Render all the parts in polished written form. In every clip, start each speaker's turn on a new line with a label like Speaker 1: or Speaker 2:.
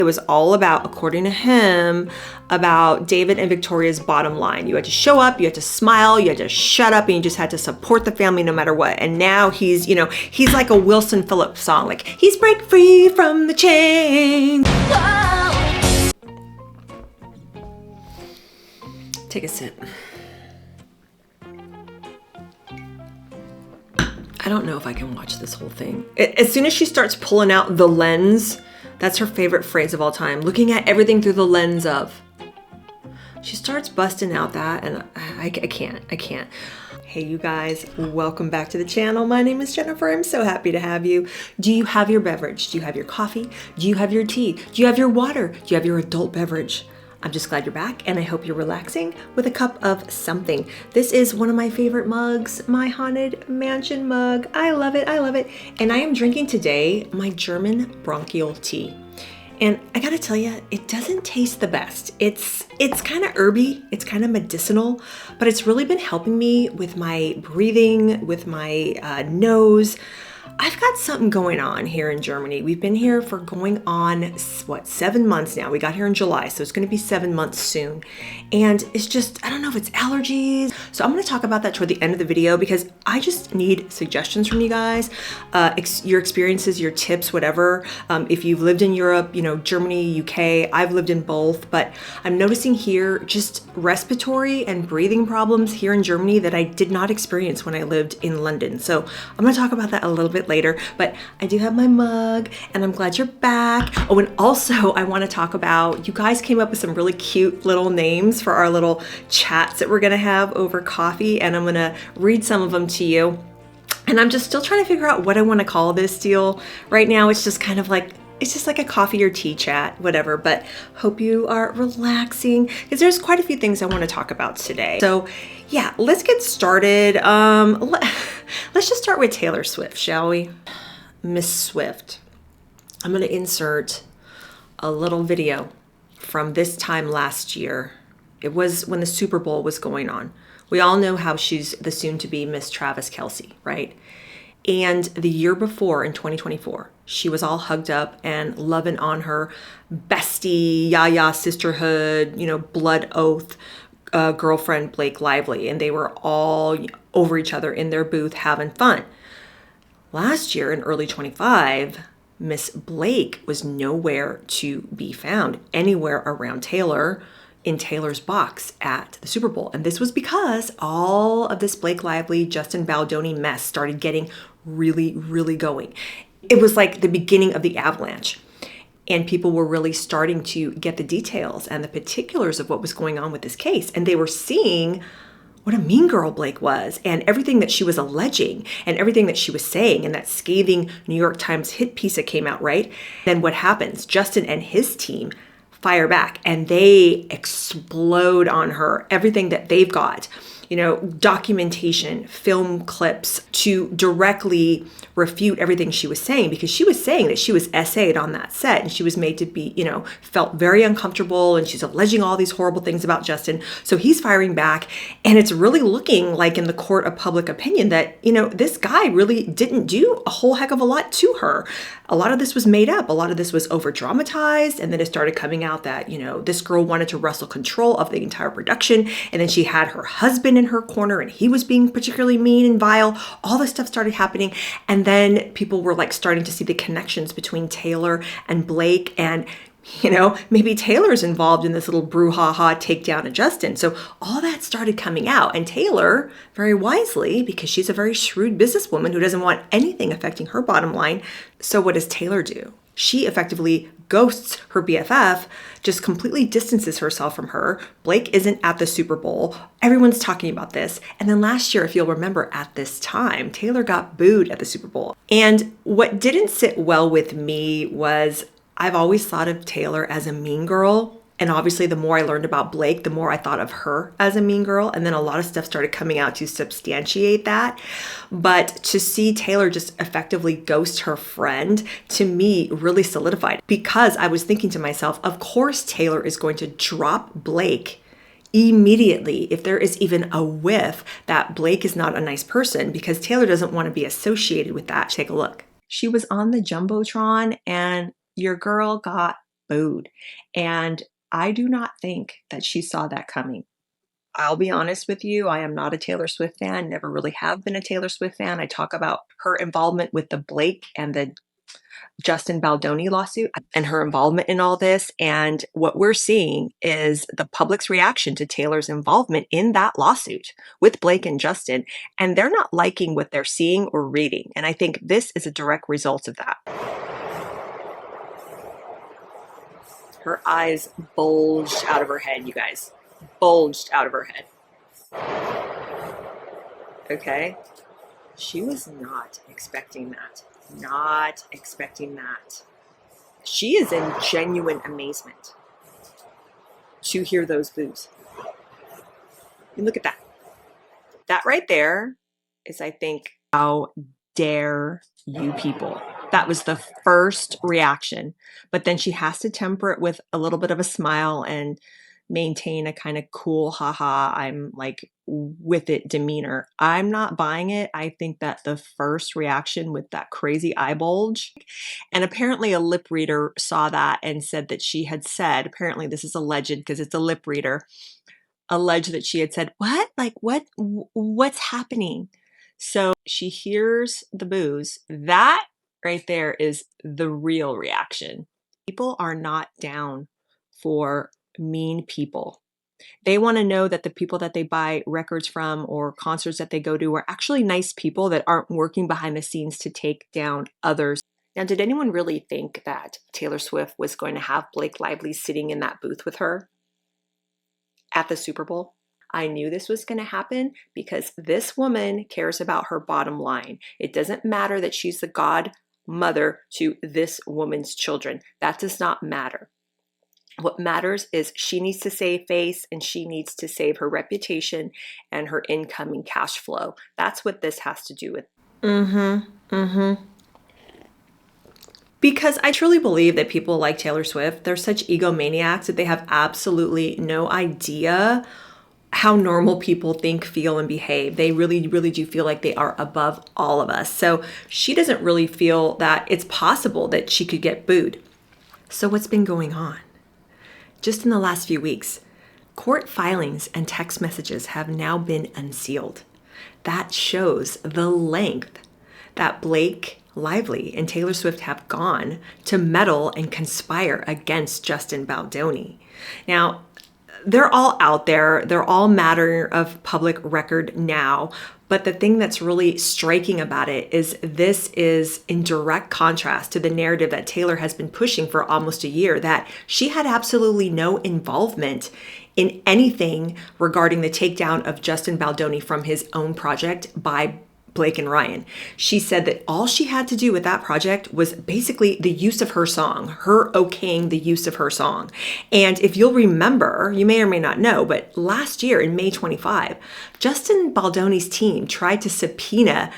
Speaker 1: It was all about, according to him, about David and Victoria's bottom line. You had to show up, you had to smile, you had to shut up, and you just had to support the family no matter what. And now he's, you know, he's like a Wilson Phillips song, like, he's break free from the chains. Take a sip. I don't know if I can watch this whole thing. As soon as she starts pulling out the lens, that's her favorite phrase of all time, looking at everything through the lens of. She starts busting out that, and I can't. Hey, you guys, welcome back to the channel. My name is Jennifer. I'm so happy to have you. Do you have your beverage? Do you have your coffee? Do you have your tea? Do you have your water? Do you have your adult beverage? I'm just glad you're back, and I hope you're relaxing with a cup of something. This is one of my favorite mugs, my Haunted Mansion mug. I love it, I love it. And I am drinking today my German bronchial tea. And I gotta tell you, it doesn't taste the best. It's kind of herby, it's kind of medicinal, but it's really been helping me with my breathing, with my nose. I've got something going on here in Germany. We've been here for going on, what, 7 months now. We got here in July, so it's gonna be 7 months soon. And it's just, I don't know if it's allergies. So I'm gonna talk about that toward the end of the video because I just need suggestions from you guys, your experiences, your tips, whatever. If you've lived in Europe, you know, Germany, UK, I've lived in both, but I'm noticing here just respiratory and breathing problems here in Germany that I did not experience when I lived in London. So I'm gonna talk about that a little bit later, but I do have my mug and I'm glad you're back. Oh, and also I want to talk about, you guys came up with some really cute little names for our little chats that we're going to have over coffee, and I'm going to read some of them to you. And I'm just still trying to figure out what I want to call this deal. Right now it's just kind of like, it's just like a coffee or tea chat, whatever, but hope you are relaxing because there's quite a few things I want to talk about today. So yeah, let's get started. Let's just start with Taylor Swift, shall we? Miss Swift. I'm going to insert a little video from this time last year. It was when the Super Bowl was going on. We all know how she's the soon-to-be Miss Travis Kelce, right? And the year before, in 2024, she was all hugged up and loving on her bestie, yaya sisterhood, you know, blood oath girlfriend, Blake Lively. And they were all over each other in their booth having fun. Last year, in early 25, Miss Blake was nowhere to be found anywhere around Taylor, in Taylor's box at the Super Bowl. And this was because all of this Blake Lively, Justin Baldoni mess started getting really, really going. It was like the beginning of the avalanche. And people were really starting to get the details and the particulars of what was going on with this case. And they were seeing what a mean girl Blake was and everything that she was alleging and everything that she was saying and that scathing New York Times hit piece that came out, right? Then what happens? Justin and his team fire back and they explode on her, everything that they've got, you know, documentation, film clips to directly refute everything she was saying, because she was saying that she was essayed on that set and she was made to be, you know, felt very uncomfortable, and she's alleging all these horrible things about Justin. So he's firing back, and it's really looking like in the court of public opinion that, you know, this guy really didn't do a whole heck of a lot to her. A lot of this was made up. A lot of this was over dramatized. And then it started coming out that, you know, this girl wanted to wrestle control of the entire production. And then she had her husband in her corner and he was being particularly mean and vile. All this stuff started happening. And then people were like starting to see the connections between Taylor and Blake, and you know, maybe Taylor's involved in this little brouhaha takedown of Justin. So all that started coming out, and Taylor, very wisely, because she's a very shrewd businesswoman who doesn't want anything affecting her bottom line. So what does Taylor do? She effectively ghosts her BFF, just completely distances herself from her. Blake isn't at the Super Bowl. Everyone's talking about this. And then last year, if you'll remember, at this time, Taylor got booed at the Super Bowl. And what didn't sit well with me was, I've always thought of Taylor as a mean girl. And obviously the more I learned about Blake, the more I thought of her as a mean girl. And then a lot of stuff started coming out to substantiate that. But to see Taylor just effectively ghost her friend, to me, really solidified. Because I was thinking to myself, of course Taylor is going to drop Blake immediately if there is even a whiff that Blake is not a nice person, because Taylor doesn't want to be associated with that. Take a look. She was on the Jumbotron and your girl got booed. And I do not think that she saw that coming. I'll be honest with you, I am not a Taylor Swift fan, never really have been a Taylor Swift fan. I talk about her involvement with the Blake and the Justin Baldoni lawsuit and her involvement in all this. And what we're seeing is the public's reaction to Taylor's involvement in that lawsuit with Blake and Justin. And they're not liking what they're seeing or reading. And I think this is a direct result of that. Her eyes bulged out of her head, you guys. Bulged out of her head. Okay? She was not expecting that. Not expecting that. She is in genuine amazement to hear those boos. And look at that. That right there is, I think, how dare you people. That was the first reaction. But then she has to temper it with a little bit of a smile and maintain a kind of cool, haha, I'm like with it demeanor. I'm not buying it. I think that the first reaction with that crazy eye bulge, and apparently a lip reader saw that and said that she had said, apparently this is alleged because it's a lip reader, alleged that she had said, what? Like what's happening? So she hears the boos. That right there is the real reaction. People are not down for mean people. They want to know that the people that they buy records from or concerts that they go to are actually nice people that aren't working behind the scenes to take down others. Now, did anyone really think that Taylor Swift was going to have Blake Lively sitting in that booth with her at the Super Bowl? I knew this was going to happen because this woman cares about her bottom line. It doesn't matter that she's the godmother to this woman's children. That does not matter. What matters is she needs to save face and she needs to save her reputation and her incoming cash flow. That's what this has to do with. Because I truly believe that people like Taylor Swift, they're such egomaniacs that they have absolutely no idea how normal people think, feel, and behave. They really, really do feel like they are above all of us. So she doesn't really feel that it's possible that she could get booed. So what's been going on? Just in the last few weeks, court filings and text messages have now been unsealed. That shows the length that Blake Lively and Taylor Swift have gone to meddle and conspire against Justin Baldoni. Now, they're all out there. They're all matter of public record now. But the thing that's really striking about it is this is in direct contrast to the narrative that Taylor has been pushing for almost a year, that she had absolutely no involvement in anything regarding the takedown of Justin Baldoni from his own project by Blake and Ryan. She said that all she had to do with that project was basically the use of her song, her okaying the use of her song. And if you'll remember, you may or may not know, but last year in May 25, Justin Baldoni's team tried to subpoena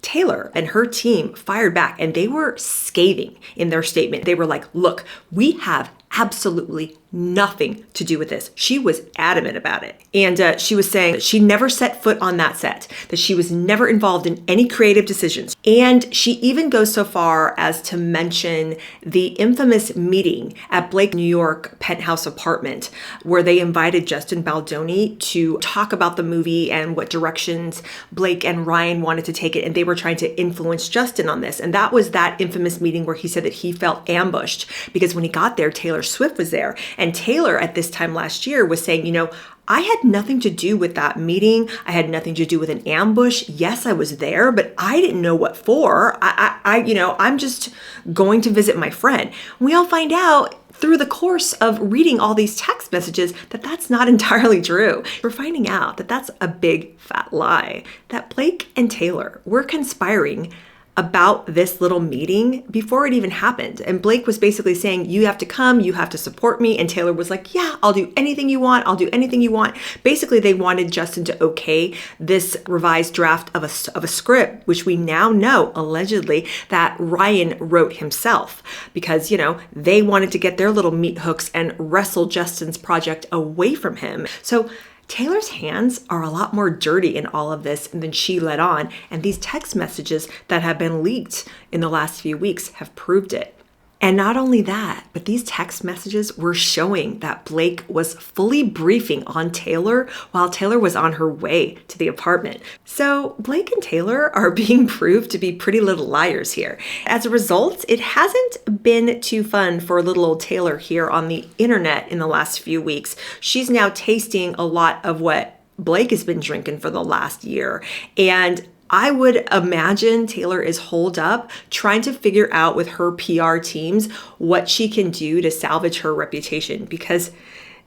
Speaker 1: Taylor, and her team fired back, and they were scathing in their statement. They were like, look, we have absolutely nothing to do with this. She was adamant about it. And she was saying that she never set foot on that set, that she was never involved in any creative decisions. And she even goes so far as to mention the infamous meeting at Blake, New York penthouse apartment, where they invited Justin Baldoni to talk about the movie and what directions Blake and Ryan wanted to take it. And they were trying to influence Justin on this. And that was that infamous meeting where he said that he felt ambushed because when he got there, Taylor Swift was there. And Taylor at this time last year was saying, you know, I had nothing to do with that meeting. I had nothing to do with an ambush. Yes, I was there, but I didn't know what for. I'm just going to visit my friend. We all find out through the course of reading all these text messages that that's not entirely true. We're finding out that that's a big fat lie, that Blake and Taylor were conspiring about this little meeting before it even happened. And Blake was basically saying, you have to come, you have to support me. And Taylor was like, yeah, I'll do anything you want. I'll do anything you want. Basically, they wanted Justin to okay this revised draft of a script, which we now know, allegedly, that Ryan wrote himself because, you know, they wanted to get their little meat hooks and wrestle Justin's project away from him. So Taylor's hands are a lot more dirty in all of this than she let on, and these text messages that have been leaked in the last few weeks have proved it. And not only that, but these text messages were showing that Blake was fully briefing on Taylor while Taylor was on her way to the apartment. So Blake and Taylor are being proved to be pretty little liars here. As a result, it hasn't been too fun for little old Taylor here on the internet in the last few weeks. She's now tasting a lot of what Blake has been drinking for the last year. And I would imagine Taylor is holed up trying to figure out with her PR teams what she can do to salvage her reputation. Because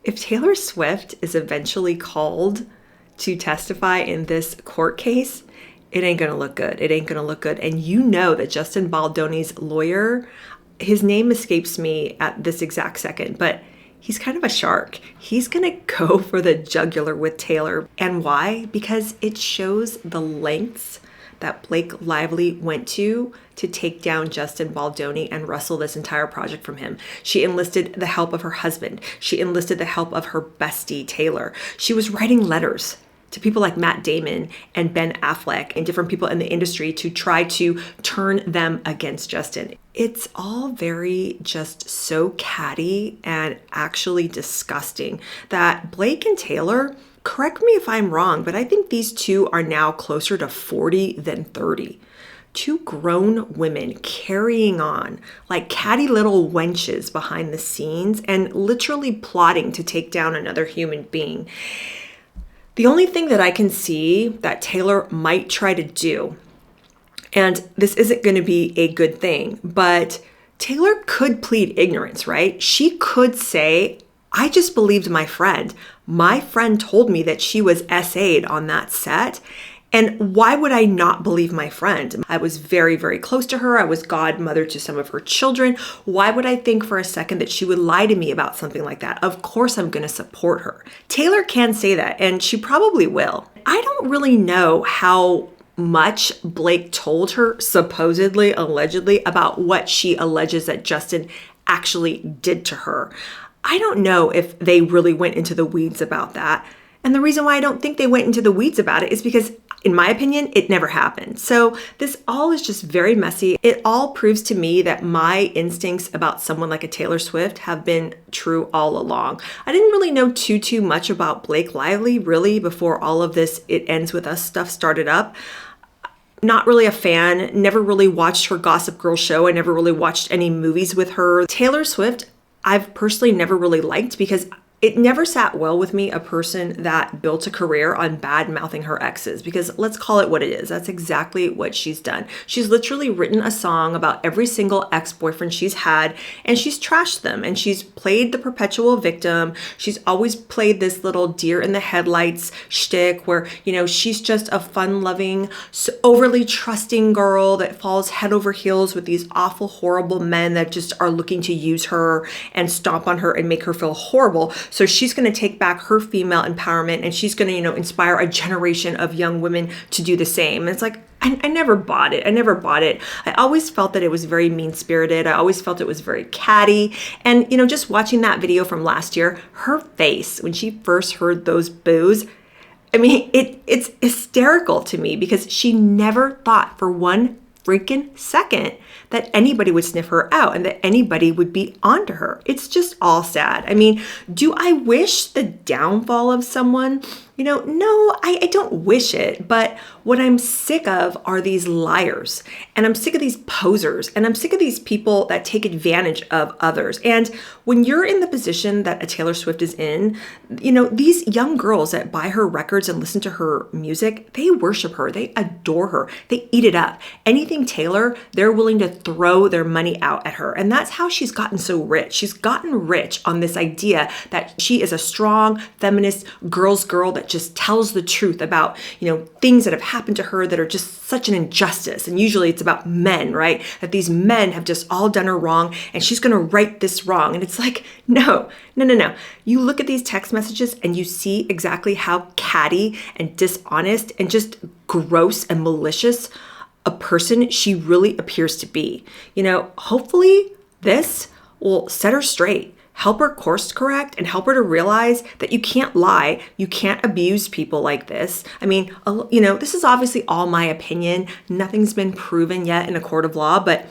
Speaker 1: if Taylor Swift is eventually called to testify in this court case, it ain't gonna look good. It ain't gonna look good. And you know that Justin Baldoni's lawyer, his name escapes me at this exact second, but he's kind of a shark. He's gonna go for the jugular with Taylor. And why? Because it shows the lengths that Blake Lively went to take down Justin Baldoni and wrestle this entire project from him. She enlisted the help of her husband. She enlisted the help of her bestie, Taylor. She was writing letters to people like Matt Damon and Ben Affleck and different people in the industry to try to turn them against Justin. It's all very just so catty and actually disgusting that Blake and Taylor, correct me if I'm wrong, but I think these two are now closer to 40 than 30. Two grown women carrying on like catty little wenches behind the scenes and literally plotting to take down another human being. The only thing that I can see that Taylor might try to do, and this isn't going to be a good thing, but Taylor could plead ignorance, right? She could say, I just believed my friend. My friend told me that she was SA'd on that set. And why would I not believe my friend? I was very, very close to her. I was godmother to some of her children. Why would I think for a second that she would lie to me about something like that? Of course I'm going to support her. Taylor can say that, and she probably will. I don't really know how much Blake told her, supposedly, allegedly, about what she alleges that Justin actually did to her. I don't know if they really went into the weeds about that. And the reason why I don't think they went into the weeds about it is because, in my opinion, it never happened. So this all is just very messy. It all proves to me that my instincts about someone like a Taylor Swift have been true all along. I didn't really know too much about Blake Lively, really, before all of this It Ends With Us stuff started up. Not really a fan, never really watched her Gossip Girl show. I never really watched any movies with her. Taylor Swift, I've personally never really liked because it never sat well with me, a person that built a career on bad mouthing her exes, because let's call it what it is. That's exactly what she's done. She's literally written a song about every single ex-boyfriend she's had, and she's trashed them, and she's played the perpetual victim. She's always played this little deer in the headlights shtick where, you know, she's just a fun-loving, overly trusting girl that falls head over heels with these awful, horrible men that just are looking to use her and stomp on her and make her feel horrible. So she's going to take back her female empowerment, and she's going to, you know, inspire a generation of young women to do the same. And it's like, I never bought it. I never bought it. I always felt that it was very mean-spirited. I always felt it was very catty. And, you know, just watching that video from last year, her face when she first heard those boos, I mean, it's hysterical to me because she never thought for one freaking second that anybody would sniff her out and that anybody would be onto her. It's just all sad. I mean, do I wish the downfall of someone? You know, no, I don't wish it, but what I'm sick of are these liars, and I'm sick of these posers, and I'm sick of these people that take advantage of others. And when you're in the position that a Taylor Swift is in, you know, these young girls that buy her records and listen to her music, they worship her, they adore her, they eat it up. Anything Taylor, they're willing to throw their money out at her. And that's how she's gotten so rich. She's gotten rich on this idea that she is a strong feminist girl's girl that just tells the truth about, you know, things that have happened to her that are just such an injustice. And usually it's about men, right? That these men have just all done her wrong and she's going to right this wrong. And it's like, no. You look at these text messages and you see exactly how catty and dishonest and just gross and malicious a person she really appears to be. You know, hopefully this will set her straight, help her course correct, and help her to realize that you can't lie, you can't abuse people like this. I mean, you know, this is obviously all my opinion. Nothing's been proven yet in a court of law, but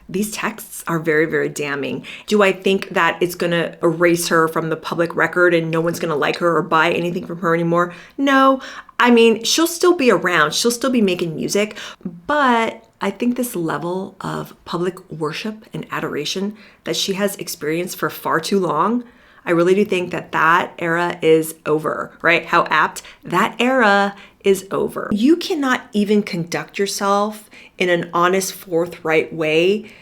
Speaker 1: these texts are very, very damning. Do I think that it's going to erase her from the public record and no one's going to like her or buy anything from her anymore? No. I mean, she'll still be around. She'll still be making music. But I think this level of public worship and adoration that she has experienced for far too long, I really do think that that era is over, right? How apt. That era is over. You cannot even conduct yourself in an honest, forthright way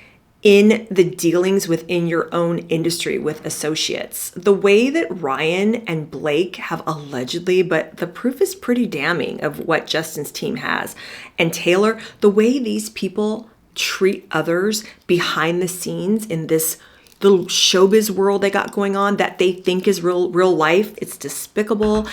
Speaker 1: in the dealings within your own industry with associates. The way that Ryan and Blake have allegedly, but the proof is pretty damning of what Justin's team has. And Taylor, the way these people treat others behind the scenes in this little showbiz world they got going on that they think is real life, it's despicable.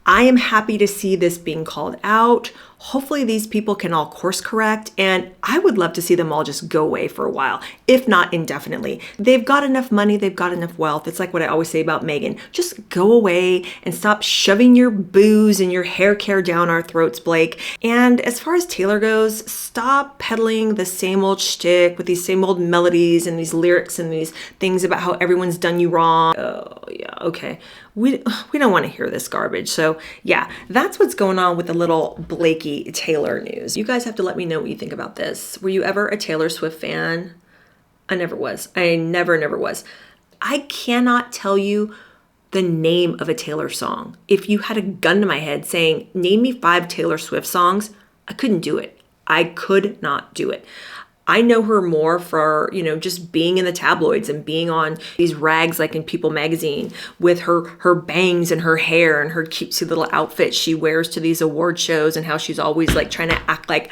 Speaker 1: I am happy to see this being called out. Hopefully these people can all course correct, and I would love to see them all just go away for a while, if not indefinitely. They've got enough money, they've got enough wealth. It's like what I always say about Meghan. Just go away and stop shoving your booze and your hair care down our throats, Blake. And as far as Taylor goes, stop peddling the same old shtick with these same old melodies and these lyrics and these things about how everyone's done you wrong. Oh yeah, okay. We don't want to hear this garbage. So yeah, that's what's going on with the little Blakey Taylor news. You guys have to let me know what you think about this. Were you ever a Taylor Swift fan? I never was. I never was. I cannot tell you the name of a Taylor song. If you had a gun to my head saying, name me 5 Taylor Swift songs, I couldn't do it. I could not do it. I know her more for, just being in the tabloids and being on these rags like in People magazine with her bangs and her hair and her cutesy little outfit she wears to these award shows, and how she's always like trying to act like,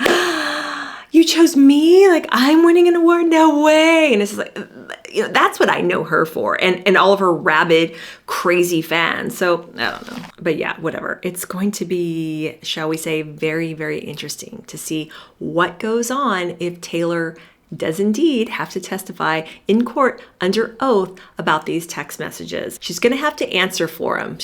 Speaker 1: you chose me? Like I'm winning an award? No way. And it's just like, that's what I know her for, and all of her rabid, crazy fans. So I don't know. But yeah, whatever. It's going to be, shall we say, very, very interesting to see what goes on if Taylor does indeed have to testify in court under oath about these text messages. She's going to have to answer for them.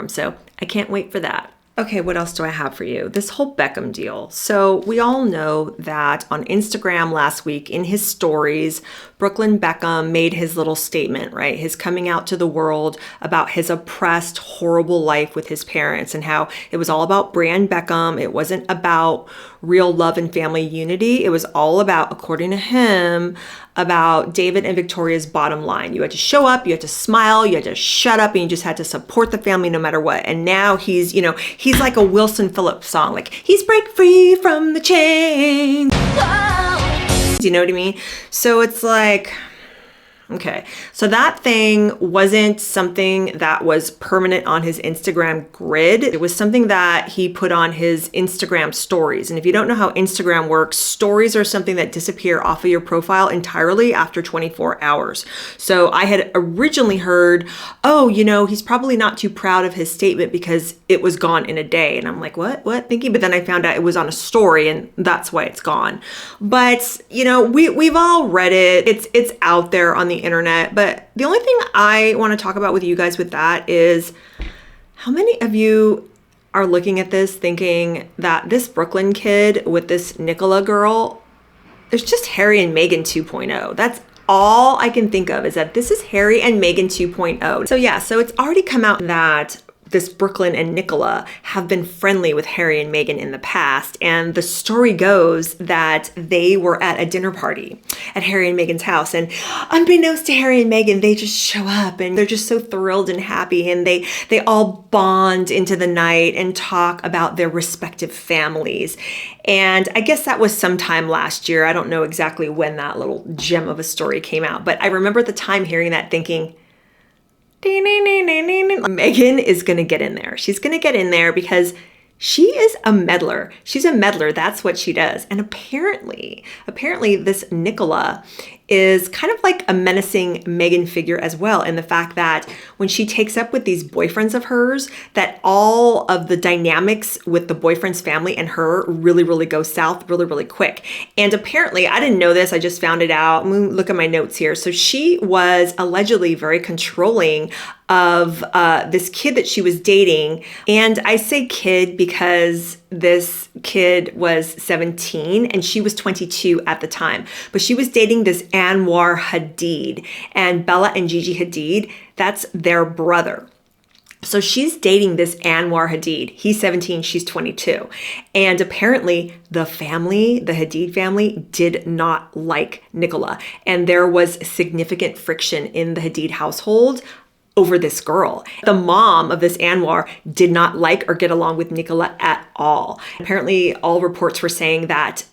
Speaker 1: So I can't wait for that. Okay, what else do I have for you? This whole Beckham deal. So we all know that on Instagram last week in his stories, Brooklyn Beckham made his little statement, right? His coming out to the world about his oppressed, horrible life with his parents and how it was all about brand Beckham. It wasn't about real love and family unity. It was all about, according to him, about David and Victoria's bottom line. You had to show up, you had to smile, you had to shut up, and you just had to support the family no matter what. And now he's like a Wilson Phillips song, like he's break free from the chains. You know what I mean? So it's like, okay, so that thing wasn't something that was permanent on his Instagram grid. It was something that he put on his Instagram stories. And if you don't know how Instagram works, stories are something that disappear off of your profile entirely after 24 hours. So I had originally heard, he's probably not too proud of his statement because it was gone in a day. And I'm like, what thinking? But then I found out it was on a story and that's why it's gone. But, we've all read it. It's out there on the internet. But the only thing I want to talk about with you guys with that is how many of you are looking at this thinking that this Brooklyn kid with this Nicola girl, there's just Harry and Meghan 2.0. That's all I can think of, is that this is Harry and Meghan 2.0. So yeah, so it's already come out that this Brooklyn and Nicola have been friendly with Harry and Meghan in the past. And the story goes that they were at a dinner party at Harry and Meghan's house. And unbeknownst to Harry and Meghan, they just show up and they're just so thrilled and happy. And they all bond into the night and talk about their respective families. And I guess that was sometime last year. I don't know exactly when that little gem of a story came out. But I remember at the time hearing that thinking, Meghan is going to get in there. She's going to get in there because she is a meddler. She's a meddler. That's what she does. And apparently this Nicola is kind of like a menacing Meghan figure as well, in the fact that when she takes up with these boyfriends of hers, that all of the dynamics with the boyfriend's family and her really, really go south really, really quick. And apparently, I didn't know this, I just found it out. I'm gonna look at my notes here. So she was allegedly very controlling of this kid that she was dating. And I say kid because this kid was 17 and she was 22 at the time. But she was dating this Anwar Hadid, and Bella and Gigi Hadid, that's their brother. So she's dating this Anwar Hadid. He's 17, she's 22. And apparently the family, the Hadid family, did not like Nicola. And there was significant friction in the Hadid household over this girl. The mom of this Anwar did not like or get along with Nicola at all. Apparently, all reports were saying that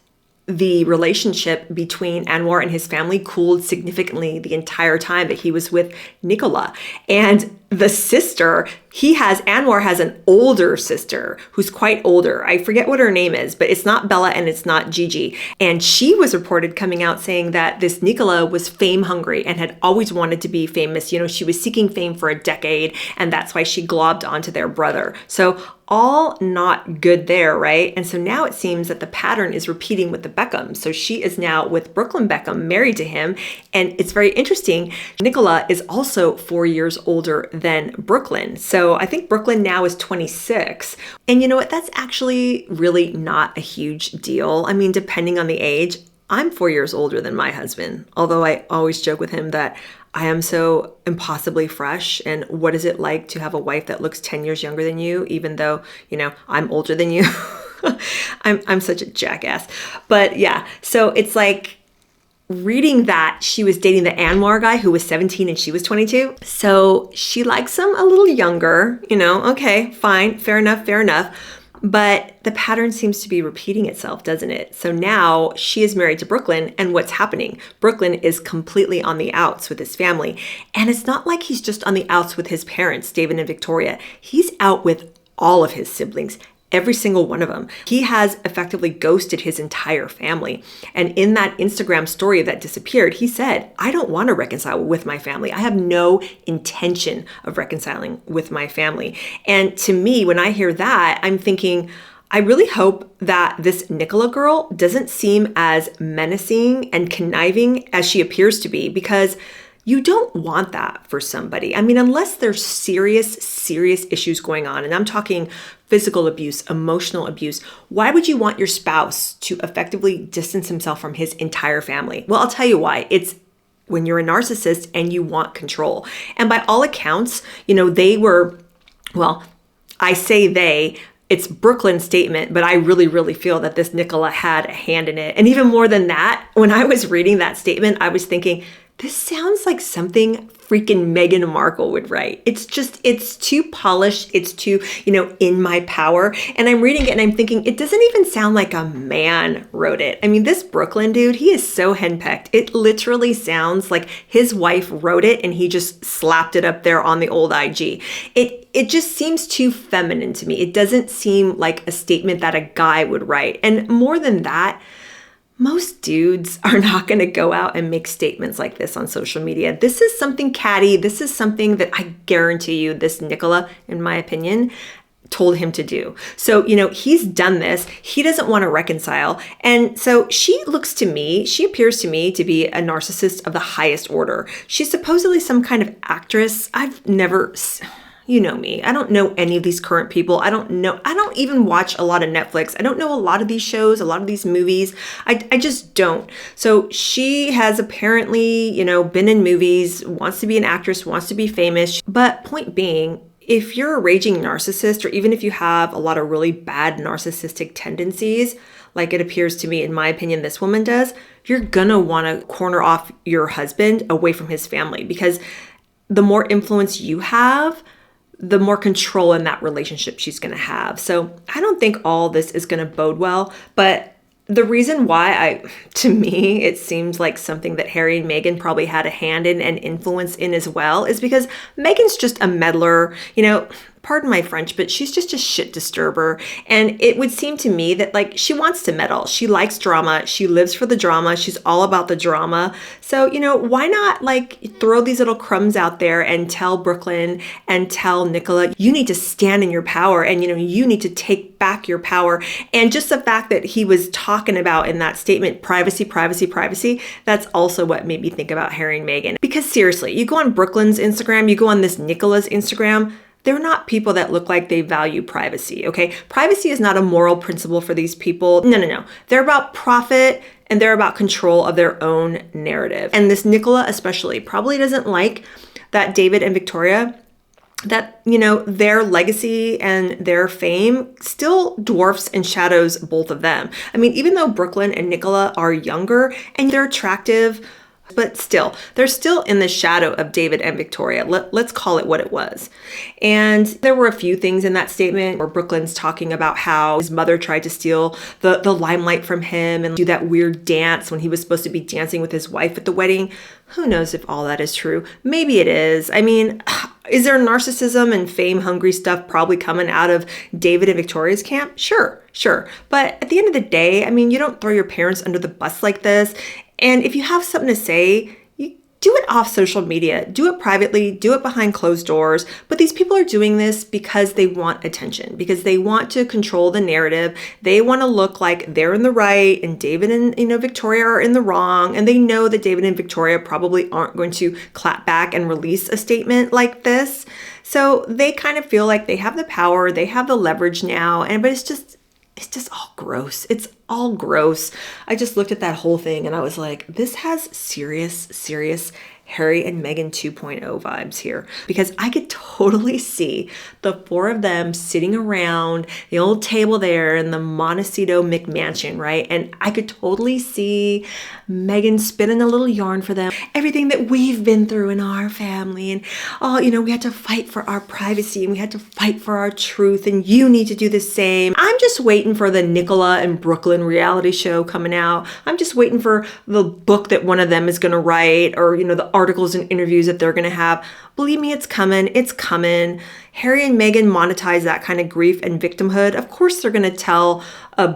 Speaker 1: the relationship between Anwar and his family cooled significantly the entire time that he was with Nicola. And the sister, Anwar has an older sister who's quite older. I forget what her name is, but it's not Bella and it's not Gigi. And she was reported coming out saying that this Nicola was fame hungry and had always wanted to be famous. You know, she was seeking fame for a decade, and that's why she globbed onto their brother. So all not good there, right? And so now it seems that the pattern is repeating with the Beckhams. So she is now with Brooklyn Beckham, married to him. And it's very interesting. Nicola is also 4 years older than Brooklyn. So I think Brooklyn now is 26. And you know what? That's actually really not a huge deal. I mean, depending on the age, I'm 4 years older than my husband, although I always joke with him that I am so impossibly fresh. And what is it like to have a wife that looks 10 years younger than you, even though, you know, I'm older than you? I'm such a jackass. But yeah, so it's like reading that she was dating the Anwar guy who was 17 and she was 22. So she likes him a little younger, you know, okay, fine, fair enough, fair enough. But the pattern seems to be repeating itself, doesn't it? So now she is married to Brooklyn, and what's happening? Brooklyn is completely on the outs with his family. And it's not like he's just on the outs with his parents, David and Victoria. He's out with all of his siblings. Every single one of them. He has effectively ghosted his entire family. And in that Instagram story that disappeared, he said, I don't want to reconcile with my family. I have no intention of reconciling with my family. And to me, when I hear that, I'm thinking, I really hope that this Nicola girl doesn't seem as menacing and conniving as she appears to be, because you don't want that for somebody. I mean, unless there's serious issues going on, and I'm talking physical abuse, emotional abuse, why would you want your spouse to effectively distance himself from his entire family? Well, I'll tell you why. It's when you're a narcissist and you want control. And by all accounts, you know, I say it's Brooklyn's statement, but I really feel that this Nicola had a hand in it. And even more than that, when I was reading that statement, I was thinking, this sounds like something freaking Meghan Markle would write. It's too polished. It's too, you know, in my power. And I'm reading it and I'm thinking, it doesn't even sound like a man wrote it. I mean, this Brooklyn dude, he is so henpecked. It literally sounds like his wife wrote it and he just slapped it up there on the old IG. It just seems too feminine to me. It doesn't seem like a statement that a guy would write. And more than that, most dudes are not going to go out and make statements like this on social media. This is something catty. This is something that I guarantee you this Nicola, in my opinion, told him to do. So, you know, he's done this. He doesn't want to reconcile. And so she appears to me to be a narcissist of the highest order. She's supposedly some kind of actress. You know me. I don't know any of these current people. I don't even watch a lot of Netflix. I don't know a lot of these shows, a lot of these movies. I just don't. So she has apparently, you know, been in movies, wants to be an actress, wants to be famous. But point being, if you're a raging narcissist, or even if you have a lot of really bad narcissistic tendencies, like it appears to me, in my opinion, this woman does, you're gonna wanna corner off your husband away from his family, because the more influence you have, the more control in that relationship she's going to have. So I don't think all this is going to bode well, but the reason why to me, it seems like something that Harry and Meghan probably had a hand in and influence in as well is because Meghan's just a meddler. You know, pardon my French, but she's just a shit disturber. And it would seem to me that like she wants to meddle. She likes drama. She lives for the drama. She's all about the drama. So, you know, why not like throw these little crumbs out there and tell Brooklyn and tell Nicola, you need to stand in your power and, you know, you need to take back your power. And just the fact that he was talking about in that statement, privacy, privacy, privacy, that's also what made me think about Harry and Meghan. Because seriously, you go on Brooklyn's Instagram, you go on this Nicola's Instagram, they're not people that look like they value privacy, okay? Privacy is not a moral principle for these people. No. They're about profit and they're about control of their own narrative. And this Nicola especially probably doesn't like that David and Victoria, that, you know, their legacy and their fame still dwarfs and shadows both of them. I mean, even though Brooklyn and Nicola are younger and they're attractive, but still, they're still in the shadow of David and Victoria. Let's call it what it was. And there were a few things in that statement where Brooklyn's talking about how his mother tried to steal the limelight from him and do that weird dance when he was supposed to be dancing with his wife at the wedding. Who knows if all that is true? Maybe it is. I mean, is there narcissism and fame-hungry stuff probably coming out of David and Victoria's camp? Sure. But at the end of the day, I mean, you don't throw your parents under the bus like this. And if you have something to say, you do it off social media, do it privately, do it behind closed doors. But these people are doing this because they want attention, because they want to control the narrative. They want to look like they're in the right and David and, you know, Victoria are in the wrong. And they know that David and Victoria probably aren't going to clap back and release a statement like this. So they kind of feel like they have the power, they have the leverage now, but it's just all gross. It's all gross. I just looked at that whole thing and I was like, this has serious Harry and Meghan 2.0 vibes here, because I could totally see the four of them sitting around the old table there in the Montecito McMansion, right? And I could totally see Meghan spinning a little yarn for them, everything that we've been through in our family, and oh, you know, we had to fight for our privacy and we had to fight for our truth, and you need to do the same. I'm just waiting for the Nicola and Brooklyn reality show coming out. I'm just waiting for the book that one of them is going to write, or, you know, the articles and interviews that they're going to have. Believe me, it's coming. It's coming. Harry and Meghan monetize that kind of grief and victimhood. Of course, they're going to tell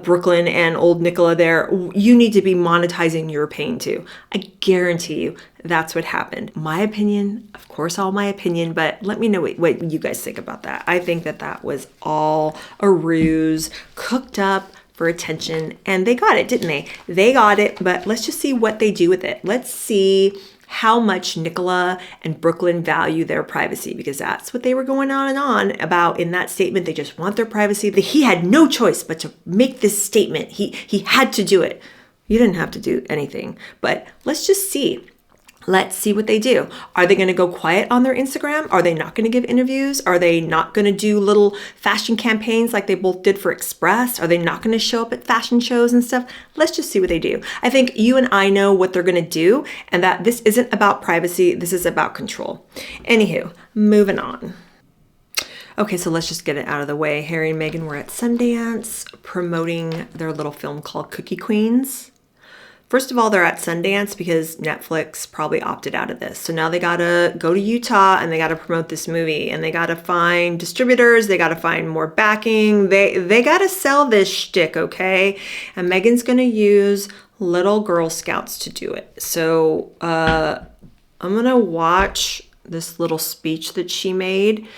Speaker 1: Brooklyn and old Nicola there, you need to be monetizing your pain too. I guarantee you that's what happened. My opinion, of course, all my opinion, but let me know what you guys think about that. I think that was all a ruse, cooked up for attention, and they got it, didn't they? They got it, but let's just see what they do with it. Let's see how much Nicola and Brooklyn value their privacy, because that's what they were going on and on about in that statement. They just want their privacy. He had no choice but to make this statement. He had to do it. You didn't have to do anything, but let's just see. Let's see what they do. Are they going to go quiet on their Instagram? Are they not going to give interviews? Are they not going to do little fashion campaigns like they both did for Express? Are they not going to show up at fashion shows and stuff? Let's just see what they do. I think you and I know what they're going to do, and that this isn't about privacy. This is about control. Anywho, moving on. Okay, so let's just get it out of the way. Harry and Meghan were at Sundance promoting their little film called Cookie Queens. First of all, they're at Sundance because Netflix probably opted out of this. So now they gotta go to Utah and they gotta promote this movie, and they gotta find distributors, they gotta find more backing, they gotta sell this shtick, okay? And Meghan's gonna use little Girl Scouts to do it. So I'm gonna watch this little speech that she made,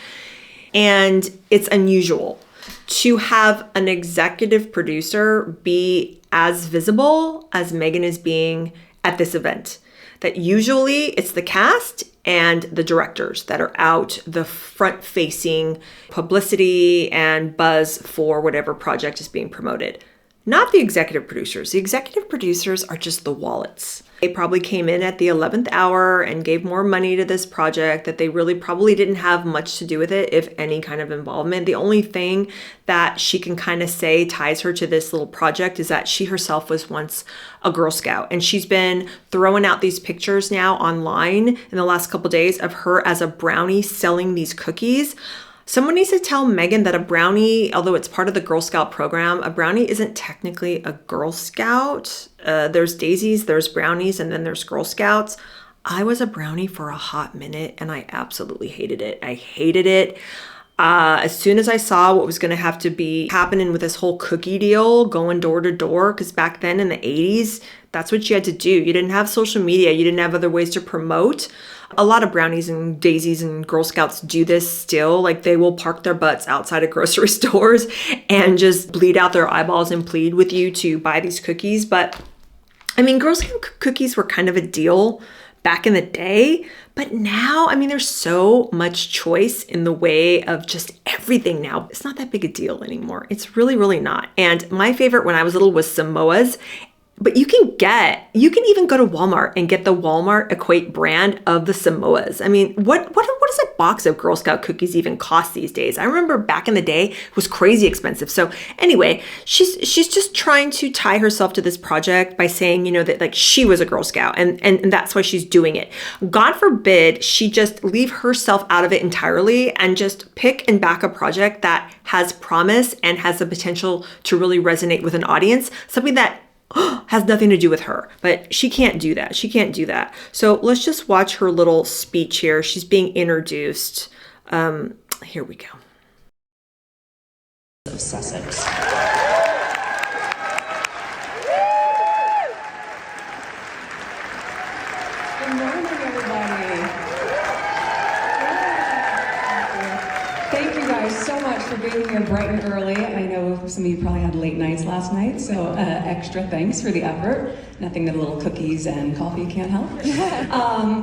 Speaker 1: and it's unusual to have an executive producer be as visible as Meghan is being at this event. That usually it's the cast and the directors that are out the front-facing publicity and buzz for whatever project is being promoted. Not the executive producers. The executive producers are just the wallets. They probably came in at the 11th hour and gave more money to this project that they really probably didn't have much to do with it, if any kind of involvement. The only thing that she can kind of say ties her to this little project is that she herself was once a Girl Scout. And she's been throwing out these pictures now online in the last couple of days of her as a brownie selling these cookies. Someone needs to tell Meghan that a brownie, although it's part of the Girl Scout program, a brownie isn't technically a Girl Scout. There's daisies, there's brownies, and then there's Girl Scouts. I was a brownie for a hot minute and I absolutely hated it. I hated it. As soon as I saw what was going to have to be happening with this whole cookie deal, going door to door, because back then in the 80s, that's what you had to do. You didn't have social media. You didn't have other ways to promote. A lot of brownies and daisies and Girl Scouts do this still. Like, they will park their butts outside of grocery stores and just bleed out their eyeballs and plead with you to buy these cookies. But I mean, Girl Scout cookies were kind of a deal back in the day, but now, I mean, there's so much choice in the way of just everything now. It's not that big a deal anymore. It's really, really not. And my favorite when I was little was Samoa's. But you can even go to Walmart and get the Walmart Equate brand of the Samoas. I mean, what does a box of Girl Scout cookies even cost these days? I remember back in the day, it was crazy expensive. So anyway, she's just trying to tie herself to this project by saying, you know, that like she was a Girl Scout and that's why she's doing it. God forbid she just leave herself out of it entirely and just pick and back a project that has promise and has the potential to really resonate with an audience, something that has nothing to do with her, but she can't do that. She can't do that. So let's just watch her little speech here. She's being introduced. Here we go.
Speaker 2: Of Sussex. Good morning, everybody. Thank you guys so much for being here bright and early. I know some of you probably had late nights last night, so extra thanks for the effort. Nothing that a little cookies and coffee can't help.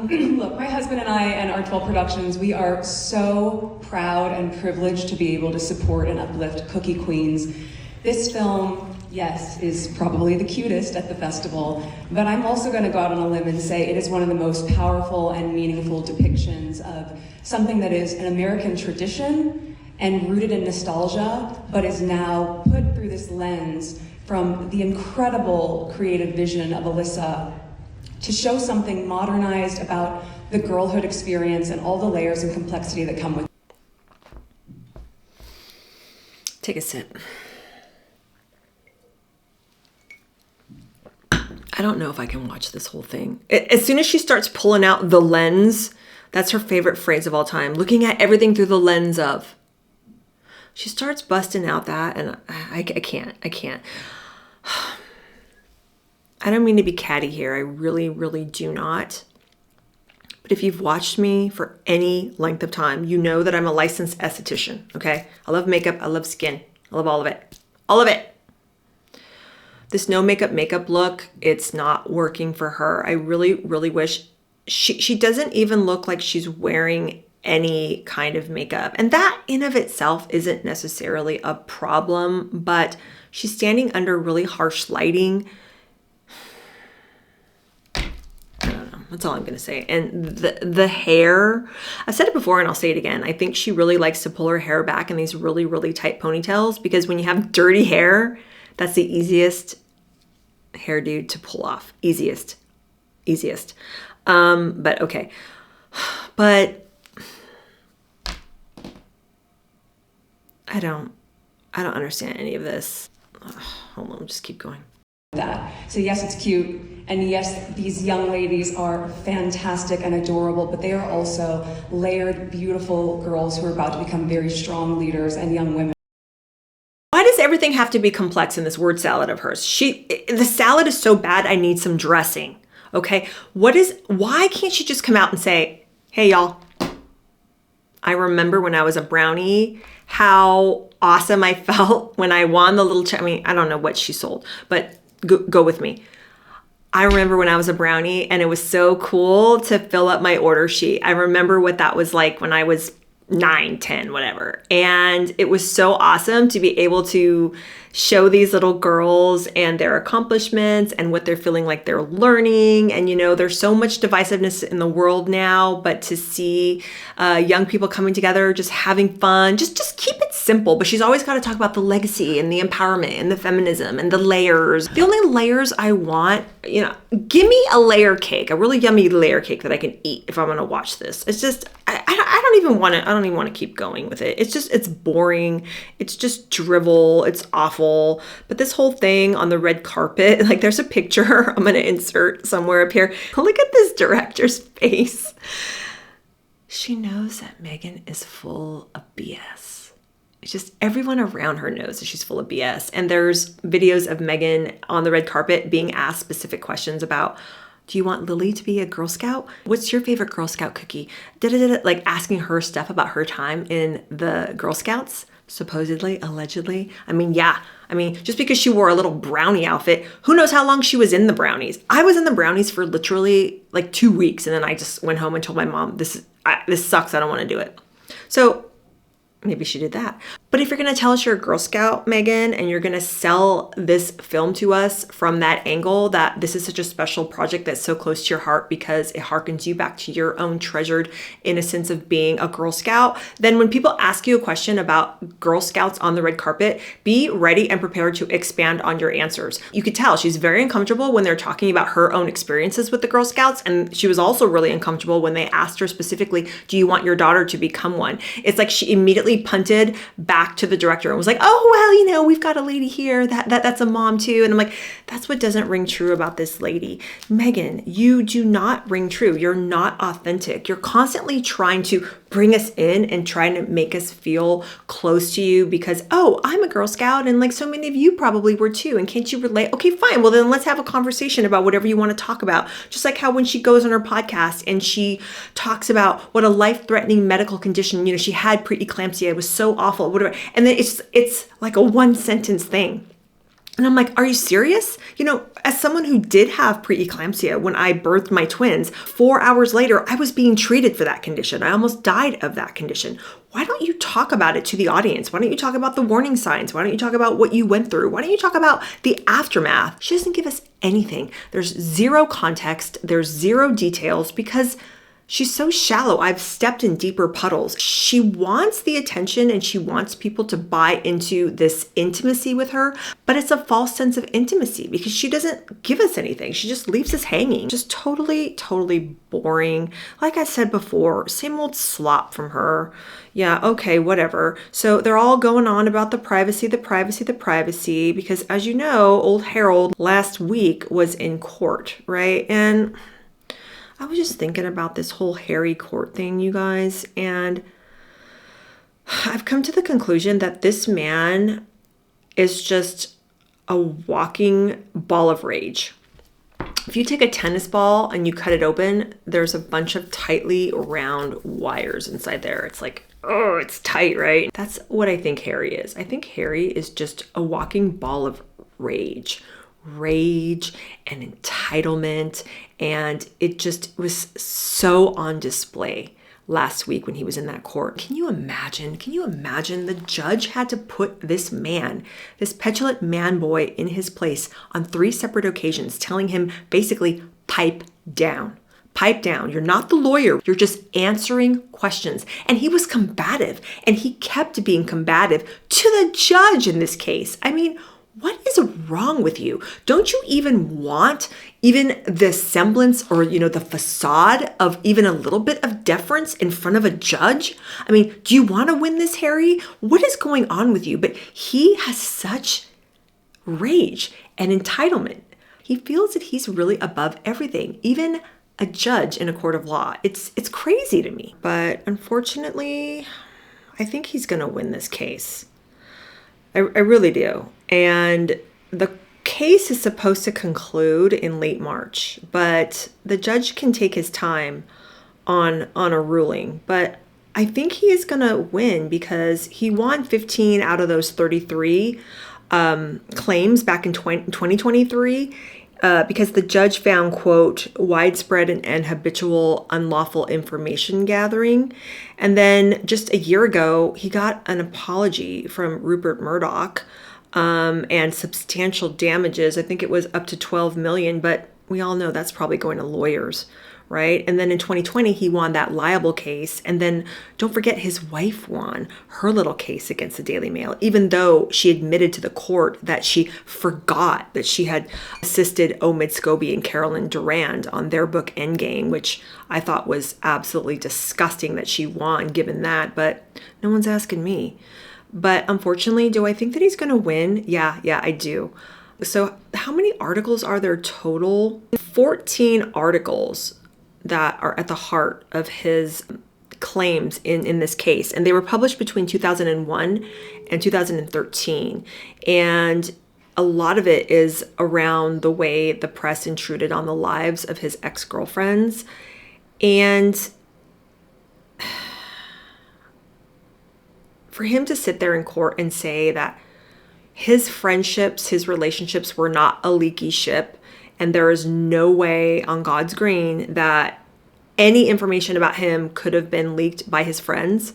Speaker 2: Look, my husband and I and our 12 Productions, we are so proud and privileged to be able to support and uplift Cookie Queens. This film, yes, is probably the cutest at the festival, but I'm also going to go out on a limb and say it is one of the most powerful and meaningful depictions of something that is an American tradition and rooted in nostalgia, but is now put through this lens from the incredible creative vision of Alyssa to show something modernized about the girlhood experience and all the layers and complexity that come with it.
Speaker 1: Take a sip. I don't know if I can watch this whole thing. As soon as she starts pulling out the lens, that's her favorite phrase of all time, looking at everything through the lens of. She starts busting out that, and I can't. I don't mean to be catty here. I really, really do not. But if you've watched me for any length of time, you know that I'm a licensed esthetician, okay? I love makeup. I love skin. I love all of it. All of it. This no makeup look, it's not working for her. I really, really wish she doesn't even look like she's wearing any kind of makeup. And that in of itself isn't necessarily a problem, but she's standing under really harsh lighting. I don't know. That's all I'm going to say. And the hair, I've said it before and I'll say it again. I think she really likes to pull her hair back in these really, really tight ponytails, because when you have dirty hair, that's the easiest hairdo to pull off. Easiest. But okay. But I don't understand any of this. Hold on, just keep going.
Speaker 2: That. So yes, it's cute, and yes, these young ladies are fantastic and adorable, but they are also layered, beautiful girls who are about to become very strong leaders and young women.
Speaker 1: Why does everything have to be complex in this word salad of hers? The salad is so bad, I need some dressing. Okay, why can't she just come out and say, hey y'all, I remember when I was a brownie, how awesome I felt when I won the little, I mean, I don't know what she sold, but go with me. I remember when I was a brownie and it was so cool to fill up my order sheet. I remember what that was like when I was 9, 10, whatever. And it was so awesome to be able to show these little girls and their accomplishments and what they're feeling like they're learning. And, you know, there's so much divisiveness in the world now, but to see young people coming together, just having fun, just keep it simple. But she's always got to talk about the legacy and the empowerment and the feminism and the layers. The only layers I want, you know, give me a layer cake, a really yummy layer cake that I can eat if I'm going to watch this. It's just, I don't even want to keep going with it. It's boring. It's just drivel. It's awful. But this whole thing on the red carpet, like there's a picture I'm going to insert somewhere up here. Look at this director's face. She knows that Meghan is full of BS. It's just everyone around her knows that she's full of BS. And there's videos of Meghan on the red carpet being asked specific questions about, do you want Lily to be a Girl Scout? What's your favorite Girl Scout cookie? Like asking her stuff about her time in the Girl Scouts, supposedly, allegedly. Just because she wore a little brownie outfit, who knows how long she was in the brownies. I was in the brownies for literally like 2 weeks, and then I just went home and told my mom, this sucks, I don't want to do it. So maybe she did that. But if you're going to tell us you're a Girl Scout, Meghan, and you're going to sell this film to us from that angle, that this is such a special project that's so close to your heart because it harkens you back to your own treasured innocence of being a Girl Scout, then when people ask you a question about Girl Scouts on the red carpet, be ready and prepared to expand on your answers. You could tell she's very uncomfortable when they're talking about her own experiences with the Girl Scouts, and she was also really uncomfortable when they asked her specifically, do you want your daughter to become one? It's like she immediately punted back to the director and was like, oh, well, we've got a lady here that's a mom too. And I'm like, that's what doesn't ring true about this lady. Meghan, you do not ring true. You're not authentic. You're constantly trying to bring us in and trying to make us feel close to you because, oh, I'm a Girl Scout and like so many of you probably were too. And can't you relate? Okay, fine. Well, then let's have a conversation about whatever you want to talk about. Just like how when she goes on her podcast and she talks about what a life-threatening medical condition, she had preeclampsia. It was so awful, whatever. And then it's like a one sentence thing. And I'm like, are you serious? As someone who did have preeclampsia when I birthed my twins, 4 hours later, I was being treated for that condition. I almost died of that condition. Why don't you talk about it to the audience? Why don't you talk about the warning signs? Why don't you talk about what you went through? Why don't you talk about the aftermath? She doesn't give us anything. There's zero context. There's zero details because she's so shallow. I've stepped in deeper puddles. She wants the attention and she wants people to buy into this intimacy with her, but it's a false sense of intimacy because she doesn't give us anything. She just leaves us hanging. Just totally, totally boring. Like I said before, same old slop from her. Yeah, okay, whatever. So they're all going on about the privacy because as you know, old Errol last week was in court, right? And I was just thinking about this whole Harry court thing, you guys, and I've come to the conclusion that this man is just a walking ball of rage. If you take a tennis ball and you cut it open, there's a bunch of tightly round wires inside there. It's like, oh, it's tight, right? That's what I think Harry is. I think Harry is just a walking ball of rage and entitlement, and it just was so on display last week when he was in that court. Can you imagine the judge had to put this petulant man boy in his place on 3 separate occasions, telling him basically, pipe down. You're not the lawyer. You're just answering questions. And he was combative, and he kept being combative to the judge in this case. I mean, what is wrong with you? Don't you even want even the semblance or, the facade of even a little bit of deference in front of a judge? I mean, do you want to win this, Harry? What is going on with you? But he has such rage and entitlement. He feels that he's really above everything, even a judge in a court of law. It's crazy to me. But unfortunately, I think he's going to win this case. I really do. And the case is supposed to conclude in late March, but the judge can take his time on a ruling. But I think he is going to win because he won 15 out of those 33 claims back in 2023 because the judge found, quote, widespread and habitual unlawful information gathering. And then just a year ago, he got an apology from Rupert Murdoch and substantial damages. I think it was up to 12 million, but we all know that's probably going to lawyers, right? And then in 2020, he won that libel case. And then don't forget his wife won her little case against the Daily Mail, even though she admitted to the court that she forgot that she had assisted Omid Scobie and Carolyn Durand on their book Endgame, which I thought was absolutely disgusting that she won given that, but no one's asking me. But unfortunately, do I think that he's going to win? Yeah, I do. So how many articles are there total? 14 articles that are at the heart of his claims in this case, and they were published between 2001 and 2013. And a lot of it is around the way the press intruded on the lives of his ex-girlfriends. And for him to sit there in court and say that his friendships, his relationships were not a leaky ship, and there is no way on God's green that any information about him could have been leaked by his friends.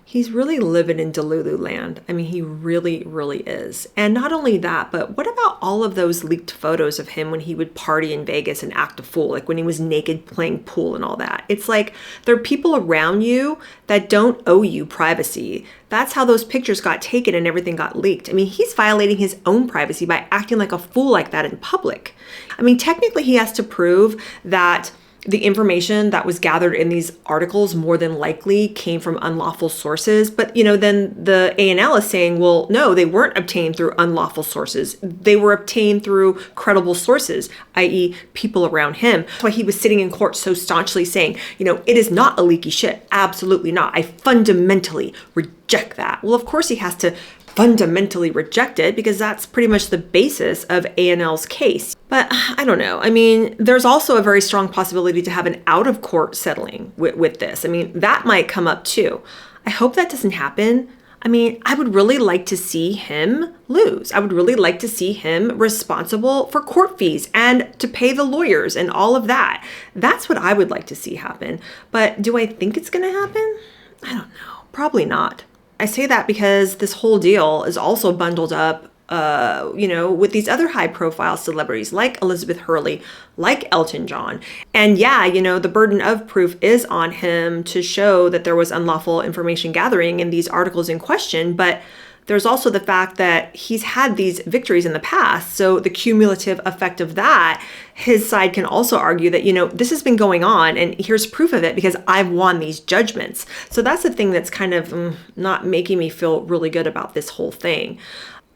Speaker 1: He's really living in Delulu land. I mean, he really, really is. And not only that, but what about all of those leaked photos of him when he would party in Vegas and act a fool, like when he was naked playing pool and all that? It's like there are people around you that don't owe you privacy. That's how those pictures got taken and everything got leaked. I mean, he's violating his own privacy by acting like a fool like that in public. I mean, technically he has to prove that the information that was gathered in these articles more than likely came from unlawful sources. But, then the A&L is saying, well, no, they weren't obtained through unlawful sources. They were obtained through credible sources, i.e. people around him. That's why he was sitting in court so staunchly saying, it is not a leaky ship. Absolutely not. I fundamentally reject that. Well, of course he has to fundamentally reject it because that's pretty much the basis of A&L's case. But I don't know. I mean, there's also a very strong possibility to have an out-of-court settling with this. I mean, that might come up too. I hope that doesn't happen. I mean, I would really like to see him lose. I would really like to see him responsible for court fees and to pay the lawyers and all of that. That's what I would like to see happen. But do I think it's going to happen? I don't know. Probably not. I say that because this whole deal is also bundled up, with these other high-profile celebrities like Elizabeth Hurley, like Elton John. And yeah, the burden of proof is on him to show that there was unlawful information gathering in these articles in question, but there's also the fact that he's had these victories in the past. So the cumulative effect of that, his side can also argue that, this has been going on and here's proof of it because I've won these judgments. So that's the thing that's kind of not making me feel really good about this whole thing.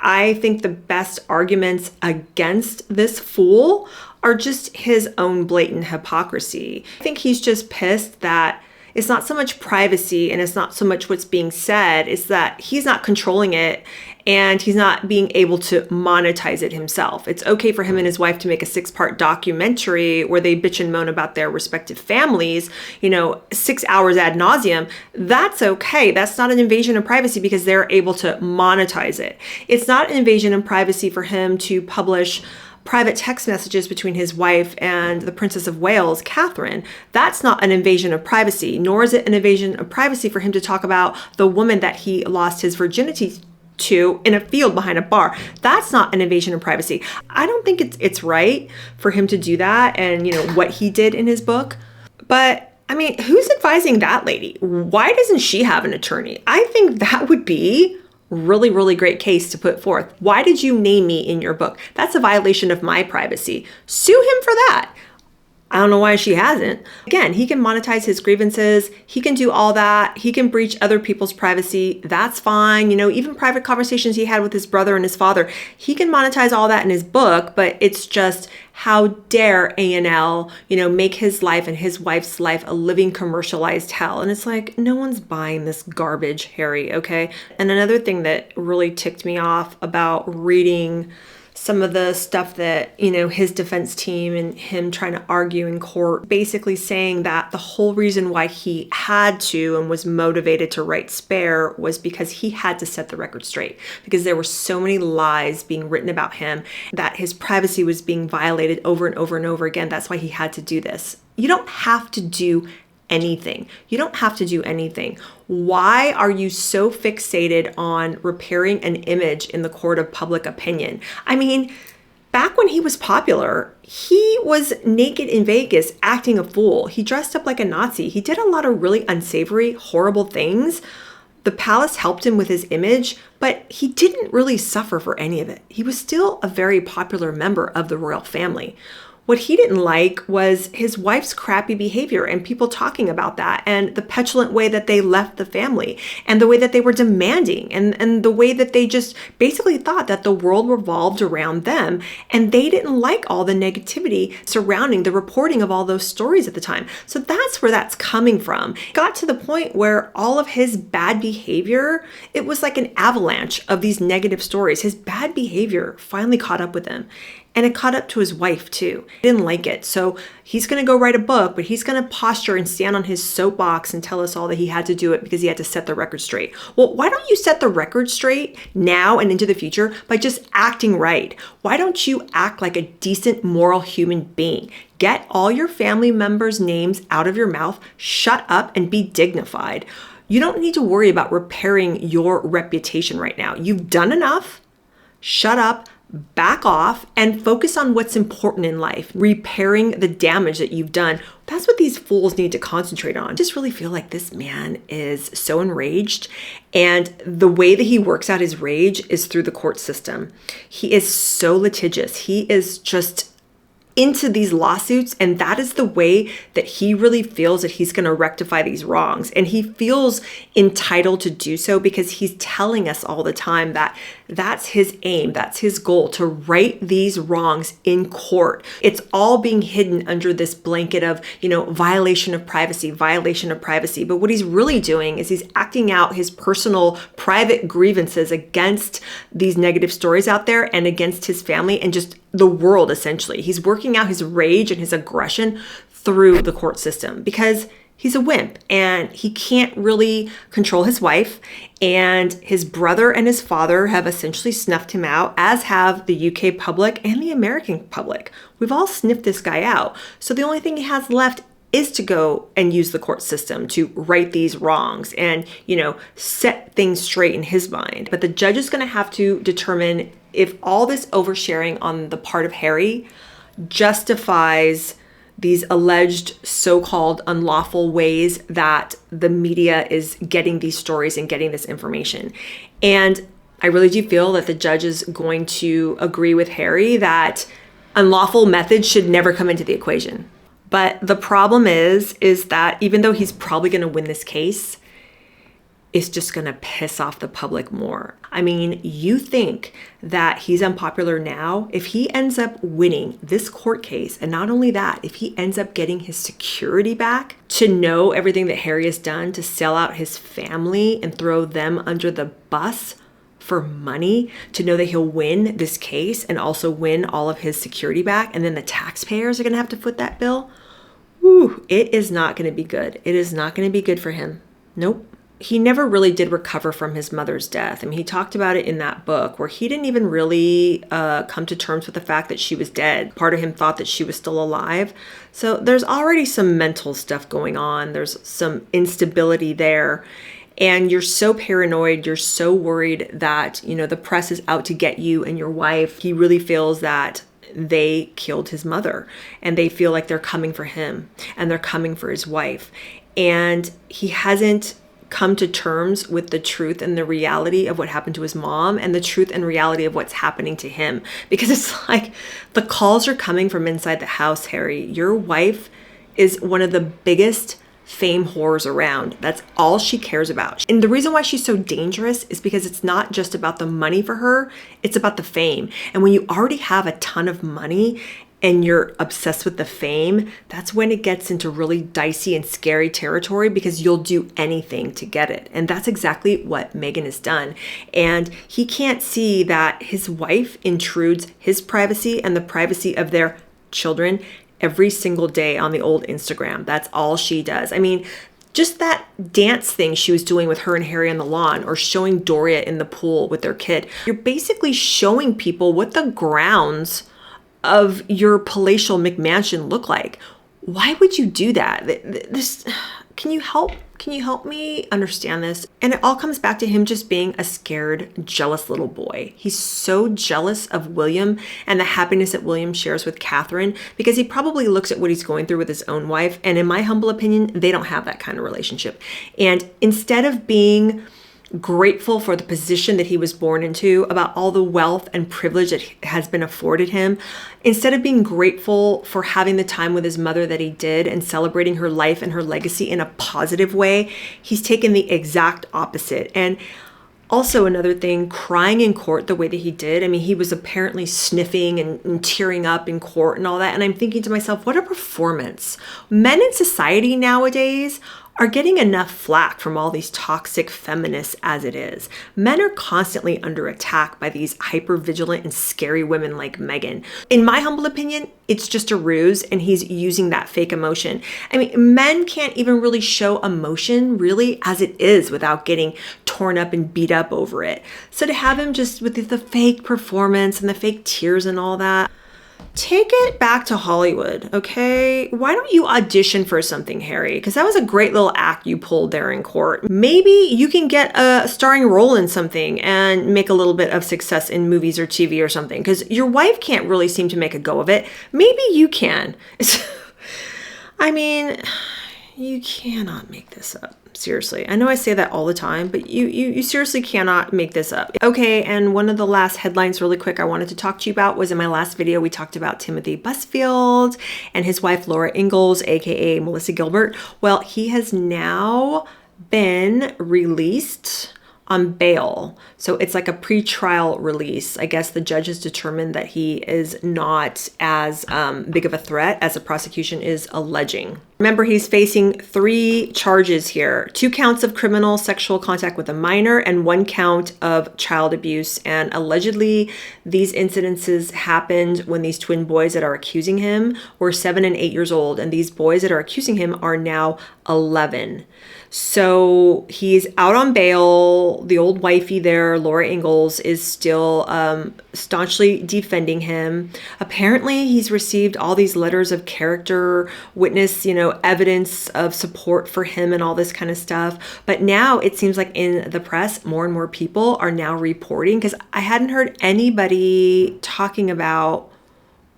Speaker 1: I think the best arguments against this fool are just his own blatant hypocrisy. I think he's just pissed that it's not so much privacy and it's not so much what's being said, it's that he's not controlling it and he's not being able to monetize it himself. It's okay for him and his wife to make a 6-part documentary where they bitch and moan about their respective families, 6 hours ad nauseum. That's okay. That's not an invasion of privacy because they're able to monetize it. It's not an invasion of privacy for him to publish private text messages between his wife and the Princess of Wales, Catherine. That's not an invasion of privacy, nor is it an invasion of privacy for him to talk about the woman that he lost his virginity to in a field behind a bar. That's not an invasion of privacy. I don't think it's right for him to do that and, what he did in his book. But I mean, who's advising that lady? Why doesn't she have an attorney? I think that would be really, really great case to put forth. Why did you name me in your book? That's a violation of my privacy. Sue him for that. I don't know why she hasn't. Again, he can monetize his grievances. He can do all that. He can breach other people's privacy. That's fine. Even private conversations he had with his brother and his father, he can monetize all that in his book, but it's just how dare A&L, make his life and his wife's life a living commercialized hell. And it's like, no one's buying this garbage, Harry, okay? And another thing that really ticked me off about reading some of the stuff that, his defense team and him trying to argue in court, basically saying that the whole reason why he had to and was motivated to write Spare was because he had to set the record straight, because there were so many lies being written about him that his privacy was being violated over and over and over again. That's why he had to do this. You don't have to do anything. You don't have to do anything. Why are you so fixated on repairing an image in the court of public opinion? I mean, back when he was popular, he was naked in Vegas acting a fool. He dressed up like a Nazi. He did a lot of really unsavory, horrible things. The palace helped him with his image, but he didn't really suffer for any of it. He was still a very popular member of the royal family. What he didn't like was his wife's crappy behavior and people talking about that, and the petulant way that they left the family, and the way that they were demanding, and the way that they just basically thought that the world revolved around them. And they didn't like all the negativity surrounding the reporting of all those stories at the time. So that's where that's coming from. It got to the point where all of his bad behavior, it was like an avalanche of these negative stories. His bad behavior finally caught up with him. And it caught up to his wife too. He didn't like it. So he's going to go write a book, but he's going to posture and stand on his soapbox and tell us all that he had to do it because he had to set the record straight. Well, why don't you set the record straight now and into the future by just acting right? Why don't you act like a decent, moral human being? Get all your family members' names out of your mouth, shut up, and be dignified. You don't need to worry about repairing your reputation right now. You've done enough. Shut up. Back off and focus on what's important in life, repairing the damage that you've done. That's what these fools need to concentrate on. I just really feel like this man is so enraged, and the way that he works out his rage is through the court system. He is so litigious. He is just into these lawsuits, and that is the way that he really feels that he's going to rectify these wrongs. And he feels entitled to do so because he's telling us all the time that that's his aim, that's his goal, to right these wrongs in court. It's all being hidden under this blanket of, violation of privacy. But what he's really doing is he's acting out his personal private grievances against these negative stories out there and against his family and just the world, essentially. He's working out his rage and his aggression through the court system because he's a wimp and he can't really control his wife, and his brother and his father have essentially snuffed him out, as have the UK public and the American public. We've all sniffed this guy out. So the only thing he has left is to go and use the court system to right these wrongs and, set things straight in his mind. But the judge is going to have to determine if all this oversharing on the part of Harry justifies these alleged so-called unlawful ways that the media is getting these stories and getting this information. And I really do feel that the judge is going to agree with Harry that unlawful methods should never come into the equation. But the problem is that even though he's probably going to win this case, it's just going to piss off the public more. I mean, you think that he's unpopular now? If he ends up winning this court case, and not only that, if he ends up getting his security back, to know everything that Harry has done to sell out his family and throw them under the bus for money, to know that he'll win this case and also win all of his security back, and then the taxpayers are going to have to foot that bill, it is not going to be good. It is not going to be good for him. Nope. He never really did recover from his mother's death. I mean, he talked about it in that book where he didn't even really come to terms with the fact that she was dead. Part of him thought that she was still alive. So there's already some mental stuff going on. There's some instability there. And you're so paranoid. You're so worried that, the press is out to get you and your wife. He really feels that they killed his mother, and they feel like they're coming for him and they're coming for his wife. And he hasn't come to terms with the truth and the reality of what happened to his mom and the truth and reality of what's happening to him. Because it's like the calls are coming from inside the house, Harry. Your wife is one of the biggest fame whores around. That's all she cares about. And the reason why she's so dangerous is because it's not just about the money for her, it's about the fame. And when you already have a ton of money and you're obsessed with the fame, that's when it gets into really dicey and scary territory because you'll do anything to get it. And that's exactly what Meghan has done. And he can't see that his wife intrudes his privacy and the privacy of their children every single day on the old Instagram. That's all she does. I mean, just that dance thing she was doing with her and Harry on the lawn, or showing Doria in the pool with their kid. You're basically showing people what the grounds of your palatial McMansion look like. Why would you do that? Can you help me understand this? And it all comes back to him just being a scared, jealous little boy. He's so jealous of William and the happiness that William shares with Catherine, because he probably looks at what he's going through with his own wife. And in my humble opinion, they don't have that kind of relationship. And instead of being grateful for the position that he was born into, about all the wealth and privilege that has been afforded him. Instead of being grateful for having the time with his mother that he did and celebrating her life and her legacy in a positive way, he's taken the exact opposite. And also another thing, crying in court the way that he did. I mean, he was apparently sniffing and tearing up in court and all that. And I'm thinking to myself, what a performance. Men in society nowadays are getting enough flack from all these toxic feminists as it is. Men are constantly under attack by these hyper-vigilant and scary women like Meghan. In my humble opinion, it's just a ruse, and he's using that fake emotion. I mean, men can't even really show emotion really as it is without getting torn up and beat up over it. So to have him just with the fake performance and the fake tears and all that, take it back to Hollywood, okay? Why don't you audition for something, Harry? Because that was a great little act you pulled there in court. Maybe you can get a starring role in something and make a little bit of success in movies or TV or something. Because your wife can't really seem to make a go of it. Maybe you can. I mean, you cannot make this up. Seriously. I know I say that all the time, but you seriously cannot make this up. Okay, and one of the last headlines really quick I wanted to talk to you about was in my last video, we talked about Timothy Busfield and his wife Laura Ingalls, aka Melissa Gilbert. Well, he has now been released on bail. So it's like a pre-trial release. I guess the judge has determined that he is not as big of a threat as the prosecution is alleging. Remember, he's facing 3 charges here: 2 counts of criminal sexual contact with a minor and 1 count of child abuse. And allegedly, these incidences happened when these twin boys that are accusing him were 7 and 8 years old. And these boys that are accusing him are now 11. So he's out on bail. The old wifey there, Laura Ingalls, is still staunchly defending him. Apparently, he's received all these letters of character, witness, evidence of support for him and all this kind of stuff. But now it seems like in the press, more and more people are now reporting, because I hadn't heard anybody talking about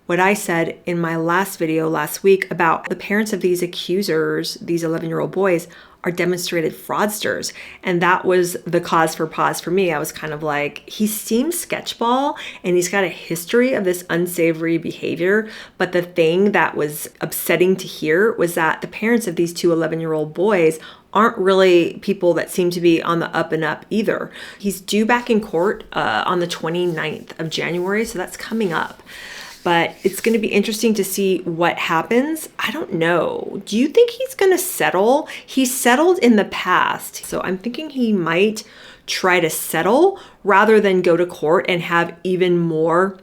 Speaker 1: what I said in my last video last week about the parents of these accusers, these 11-year-old boys, are demonstrated fraudsters. And that was the cause for pause for me. I was kind of like, he seems sketchball and he's got a history of this unsavory behavior. But the thing that was upsetting to hear was that the parents of these 2 11-year-old boys aren't really people that seem to be on the up and up either. He's due back in court on the 29th of January, so that's coming up. But it's going to be interesting to see what happens. I don't know. Do you think he's going to settle? He settled in the past. So I'm thinking he might try to settle rather than go to court and have even more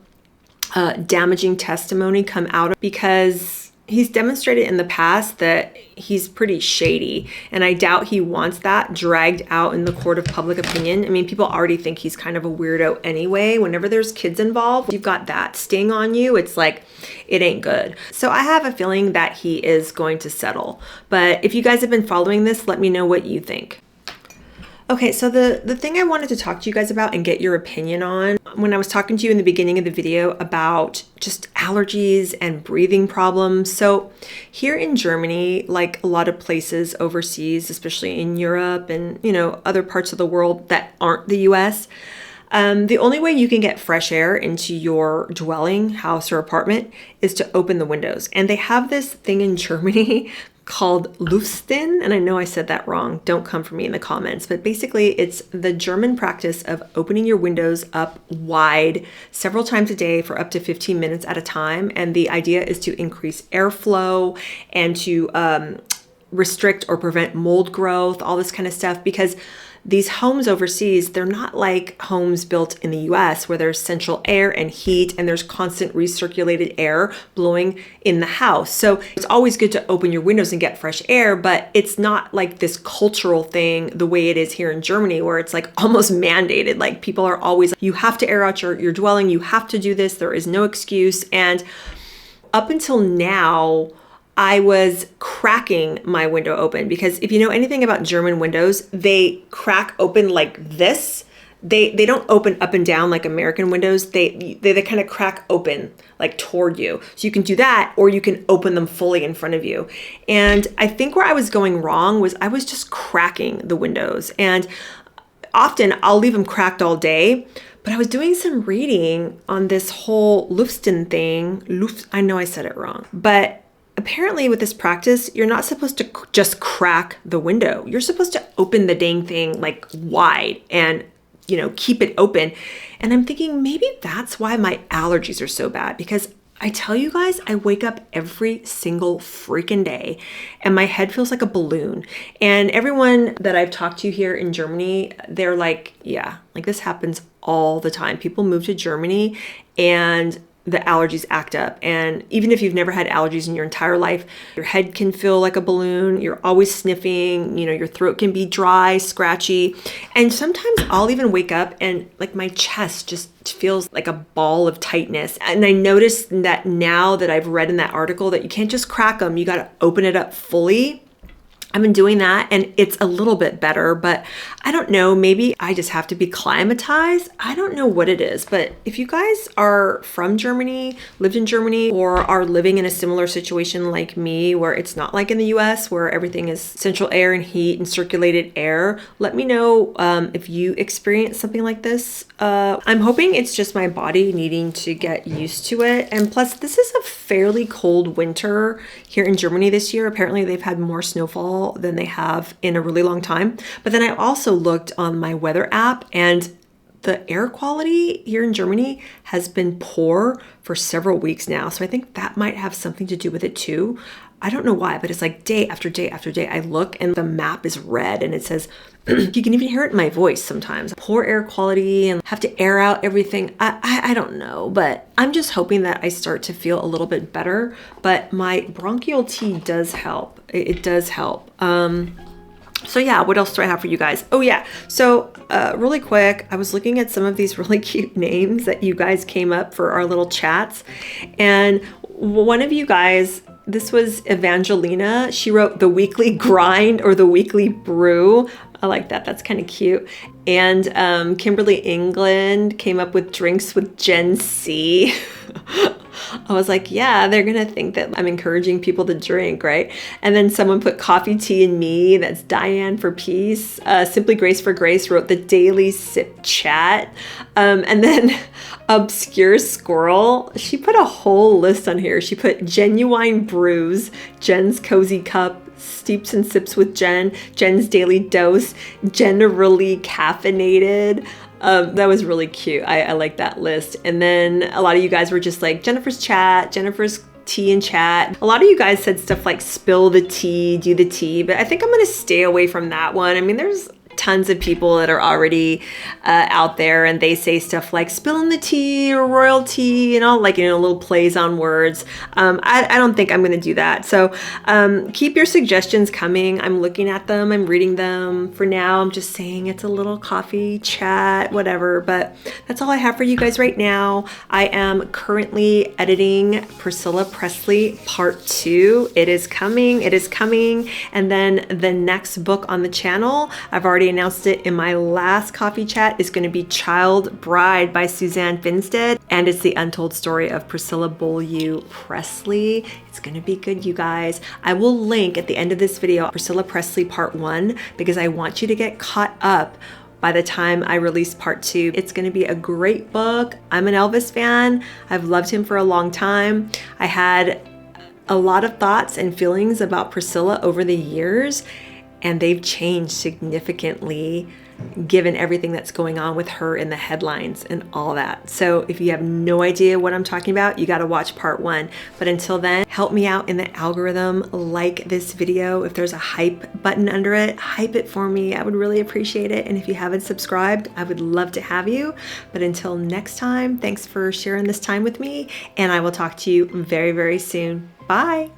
Speaker 1: damaging testimony come out, because he's demonstrated in the past that he's pretty shady, and I doubt he wants that dragged out in the court of public opinion. I mean, people already think he's kind of a weirdo anyway. Whenever there's kids involved, you've got that sting on you. It's like, it ain't good. So I have a feeling that he is going to settle. But if you guys have been following this, let me know what you think. Okay, so the thing I wanted to talk to you guys about and get your opinion on, when I was talking to you in the beginning of the video about just allergies and breathing problems. So here in Germany, like a lot of places overseas, especially in Europe and, other parts of the world that aren't the US, the only way you can get fresh air into your dwelling, house, or apartment is to open the windows. And they have this thing in Germany called Luften, and I know I said that wrong. Don't come for me in the comments, but basically it's the German practice of opening your windows up wide several times a day for up to 15 minutes at a time. And the idea is to increase airflow and to restrict or prevent mold growth, all this kind of stuff, because these homes overseas, they're not like homes built in the US where there's central air and heat and there's constant recirculated air blowing in the house. So it's always good to open your windows and get fresh air, but it's not like this cultural thing the way it is here in Germany, where it's like almost mandated. Like people are always, you have to air out your dwelling, you have to do this, there is no excuse. And up until now, I was cracking my window open, because if you know anything about German windows, they crack open like this. They don't open up and down like American windows. They kind of crack open like toward you. So you can do that, or you can open them fully in front of you. And I think where I was going wrong was I was just cracking the windows. And often I'll leave them cracked all day. But I was doing some reading on this whole Luften thing. I know I said it wrong. But apparently with this practice, you're not supposed to just crack the window. You're supposed to open the dang thing like wide and, you know, keep it open. And I'm thinking maybe that's why my allergies are so bad, because I tell you guys, I wake up every single freaking day and my head feels like a balloon. And everyone that I've talked to here in Germany, they're like, yeah, like this happens all the time. People move to Germany and the allergies act up. And even if you've never had allergies in your entire life, your head can feel like a balloon. You're always sniffing, you know, your throat can be dry, scratchy. And sometimes I'll even wake up and like my chest just feels like a ball of tightness. And I noticed that now that I've read in that article that you can't just crack them, you got to open it up fully. I've been doing that and it's a little bit better, but I don't know, maybe I just have to be climatized. I don't know what it is, but if you guys are from Germany, lived in Germany, or are living in a similar situation like me, where it's not like in the US where everything is central air and heat and circulated air, let me know if you experience something like this. I'm hoping it's just my body needing to get used to it. And plus, this is a fairly cold winter here in Germany this year. Apparently they've had more snowfall than they have in a really long time. But then I also looked on my weather app and the air quality here in Germany has been poor for several weeks now. So I think that might have something to do with it too. I don't know why, but it's like day after day after day. I look and the map is red and it says, you can even hear it in my voice sometimes. Poor air quality and have to air out everything. I don't know, but I'm just hoping that I start to feel a little bit better. But my bronchial tea does help. It does help. So yeah, what else do I have for you guys? Oh yeah, so really quick, I was looking at some of these really cute names that you guys came up for our little chats. And one of you guys, this was Evangelina. She wrote the weekly grind or the weekly brew. I like that. That's kind of cute. And Kimberly England came up with drinks with Gen C. I was like, yeah, they're going to think that I'm encouraging people to drink, right? And then someone put coffee, tea, and me. That's Diane for peace. Simply Grace for Grace wrote the daily sip chat. And then Obscure Squirrel, she put a whole list on here. She put genuine brews, Jen's cozy cup, steeps and sips with Jen, Jen's daily dose, generally caffeinated. That was really cute. I like that list. And then a lot of you guys were just like Jennifer's chat, Jennifer's tea and chat. A lot of you guys said stuff like spill the tea, do the tea, but I think I'm going to stay away from that one. I mean, there's tons of people that are already out there and they say stuff like spilling the tea or royalty and all, like, you know, little plays on words. I don't think I'm going to do that. So keep your suggestions coming. I'm looking at them. I'm reading them. For now, I'm just saying it's a little coffee chat, whatever. But that's all I have for you guys right now. I am currently editing Priscilla Presley Part 2. It is coming. It is coming. And then the next book on the channel, I've already announced it in my last coffee chat, is going to be Child Bride by Suzanne Finstead, and it's the untold story of Priscilla Beaulieu Presley. It's going to be good, you guys. I will link at the end of this video Priscilla Presley Part 1 because I want you to get caught up by the time I release Part 2. It's going to be a great book. I'm an Elvis fan. I've loved him for a long time. I had a lot of thoughts and feelings about Priscilla over the years, and they've changed significantly given everything that's going on with her in the headlines and all that. So if you have no idea what I'm talking about, you got to watch Part 1. But until then, help me out in the algorithm. Like this video. If there's a hype button under it, hype it for me. I would really appreciate it. And if you haven't subscribed, I would love to have you. But until next time, thanks for sharing this time with me. And I will talk to you very, very soon. Bye.